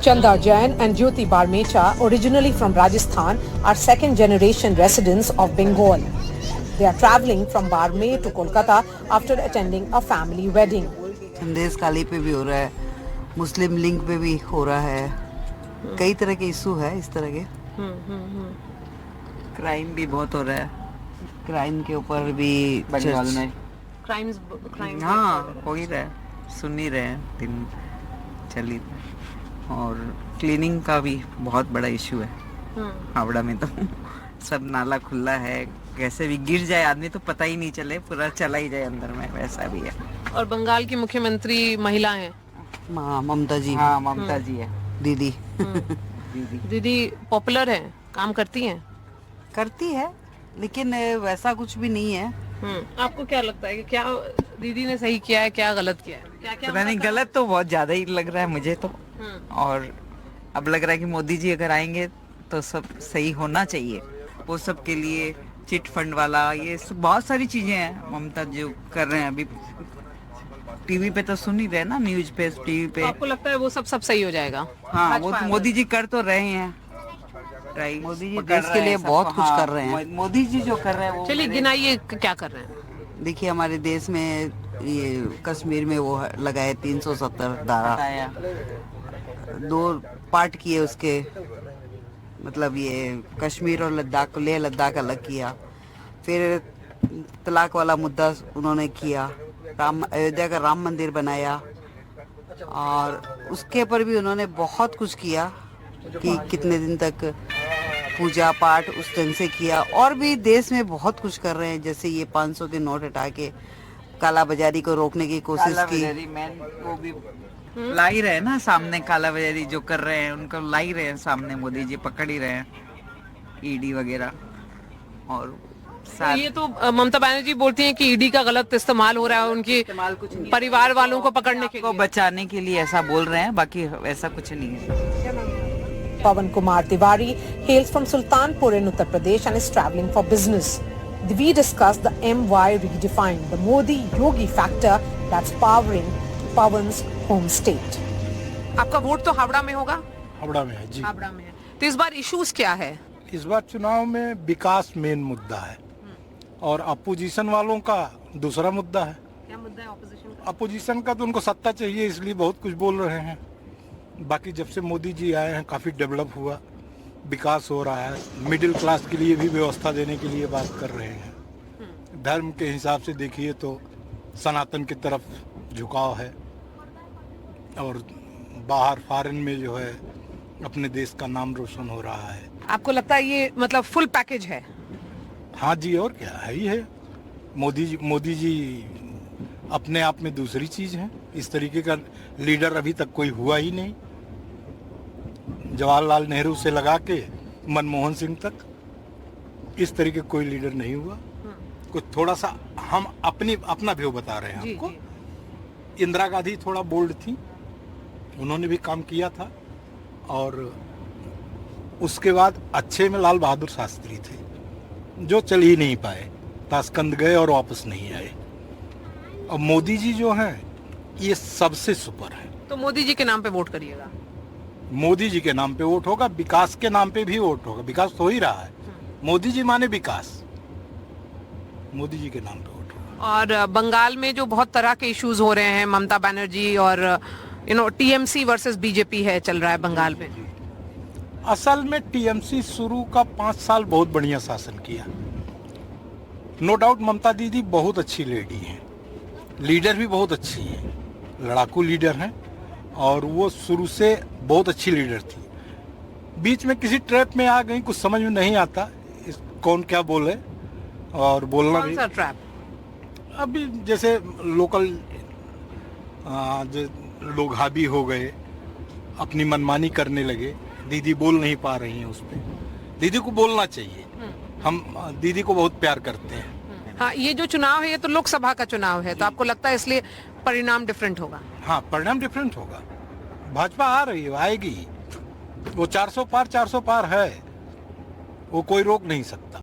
Chanda Jain and Jyoti Barmecha, originally from Rajasthan, are second-generation residents of Bengal. They are travelling from Barmer to Kolkata after attending a family wedding. संदेश खाली पे भी हो रहा है, मुस्लिम link पे भी हो रहा है, कई तरह के इशू है इस तरह के। क्राइम भी बहुत हो रहा है, क्राइम के ऊपर भी बंगाल में क्राइम हाँ हो ही रहा है, सुन ही रहे हैं, दिन चल ही रहा है। और क्लीनिंग का भी बहुत बड़ा इशू है हावड़ा में, तो सब नाला खुला है, कैसे भी गिर जाए आदमी तो पता ही नहीं चले, पूरा चला ही जाए अंदर में, वैसा भी है। और बंगाल की मुख्यमंत्री महिला हैं, ममता जी। हाँ ममता जी है, दीदी। दीदी पॉपुलर है, काम करती हैं। करती है लेकिन वैसा कुछ भी नहीं है। आपको क्या लगता है कि क्या दीदी ने सही किया है, क्या गलत किया है? क्या क्या पता नहीं, गलत तो बहुत ज्यादा ही लग रहा है मुझे तो। और अब लग रहा है कि मोदी जी अगर आएंगे तो सब सही होना चाहिए, वो सब के लिए चिट फंड वाला ये सब बहुत सारी चीजें हैं ममता जो कर रहे हैं। अभी टीवी पे तो सुन ही रहे हैं ना, न्यूज पे, टीवी पे। आपको लगता है वो सब सही हो जाएगा? हाँ वो तो मोदी जी कर तो रहे हैं, मोदी जी देश के लिए बहुत कुछ कर रहे हैं। मोदी जी जो कर रहे हैं वो, चलिए गिनाइए क्या कर रहे हैं। देखिए हमारे देश में ये कश्मीर में वो लगाए 370 धारा, 2 पार्ट किए उसके, मतलब ये कश्मीर और लद्दाख को, लेह लद्दाख अलग किया। फिर तलाक वाला मुद्दा उन्होंने किया, अयोध्या का राम मंदिर बनाया, और उसके ऊपर भी उन्होंने बहुत कुछ किया कि कितने दिन तक पूजा पाठ उस ढंग से किया। और भी देश में बहुत कुछ कर रहे हैं, जैसे ये 500 के नोट हटा के काला बाजारी को रोकने की कोशिश की। वो भी ला ही रहे हैं ना सामने, काला बाजारी जो कर रहे हैं उनको ला ही रहे हैं सामने, मोदी जी पकड़ ही रहे हैं, ईडी वगैरह। और ये तो ममता बनर्जी बोलती हैं कि ईडी का गलत इस्तेमाल हो रहा है उनकी परिवार वालों को पकड़ने के लिए, बचाने के लिए ऐसा बोल रहे हैं, बाकी ऐसा कुछ नहीं है। Pawan Kumar Tiwari hails from Sultanpur in Uttar Pradesh and is travelling for business. We discussed the MY redefined, the Modi-Yogi factor that's powering Pawan's home state. आपका वोट तो हावड़ा में होगा? हावड़ा में है जी। हावड़ा में है। तो इस बार इश्यूज क्या है? इस बार चुनाव में विकास मेन मुद्दा है, और अपोजिशन वालों का दूसरा मुद्दा है। क्या मुद्दा है अपोजिशन का? अपोजिशन का तो उनको सत्ता चाहिए, इसलिए बहुत कुछ बोल रहे हैं। बाकी जब से मोदी जी आए हैं काफ़ी डेवलप हुआ, विकास हो रहा है, मिडिल क्लास के लिए भी व्यवस्था देने के लिए बात कर रहे हैं। धर्म के हिसाब से देखिए तो सनातन की तरफ झुकाव है, और बाहर फॉरेन में जो है अपने देश का नाम रोशन हो रहा है। आपको लगता है ये मतलब फुल पैकेज है? हाँ जी, और क्या है ही है। मोदी जी अपने आप में दूसरी चीज है, इस तरीके का लीडर अभी तक कोई हुआ ही नहीं। जवाहरलाल नेहरू से लगा के मनमोहन सिंह तक इस तरीके कोई लीडर नहीं हुआ। कुछ थोड़ा सा हम अपना व्यू बता रहे हैं आपको। इंदिरा गांधी थोड़ा बोल्ड थी, उन्होंने भी काम किया था, और उसके बाद अच्छे में लाल बहादुर शास्त्री थे, जो चल ही नहीं पाए, ताशकंद गए और वापस नहीं आए। और मोदी जी जो हैं ये सबसे सुपर है। तो मोदी जी के नाम पे वोट करिएगा? मोदी जी के नाम पे वोट होगा, विकास के नाम पे भी वोट होगा। विकास तो हो ही रहा है, मोदी जी माने विकास, मोदी जी के नाम पे वोट होगा। और बंगाल में जो बहुत तरह के इश्यूज हो रहे हैं, ममता बनर्जी और टीएमसी वर्सेस बीजेपी है, चल रहा है बंगाल में। असल में टीएमसी शुरू का 5 साल बहुत बढ़िया शासन किया, नो डाउट। ममता दीदी बहुत अच्छी लेडी हैं, लीडर भी बहुत अच्छी है, लड़ाकू लीडर हैं, और वो शुरू से बहुत अच्छी लीडर थी। बीच में किसी ट्रैप में आ गई, कुछ समझ में नहीं आता कौन क्या बोले, और बोलना भी। ट्रैप? अभी जैसे लोकल जो लोग हावी हो गए, अपनी मनमानी करने लगे, दीदी बोल नहीं पा रही हैं उस पर। दीदी को बोलना चाहिए, हम दीदी को बहुत प्यार करते हैं। हाँ, ये जो चुनाव है ये तो लोकसभा का चुनाव है, तो आपको लगता है इसलिए परिणाम डिफरेंट होगा? हाँ, परिणाम डिफरेंट होगा। भाजपा आ रही है, आएगी, वो 400 पार है, वो कोई रोक नहीं सकता।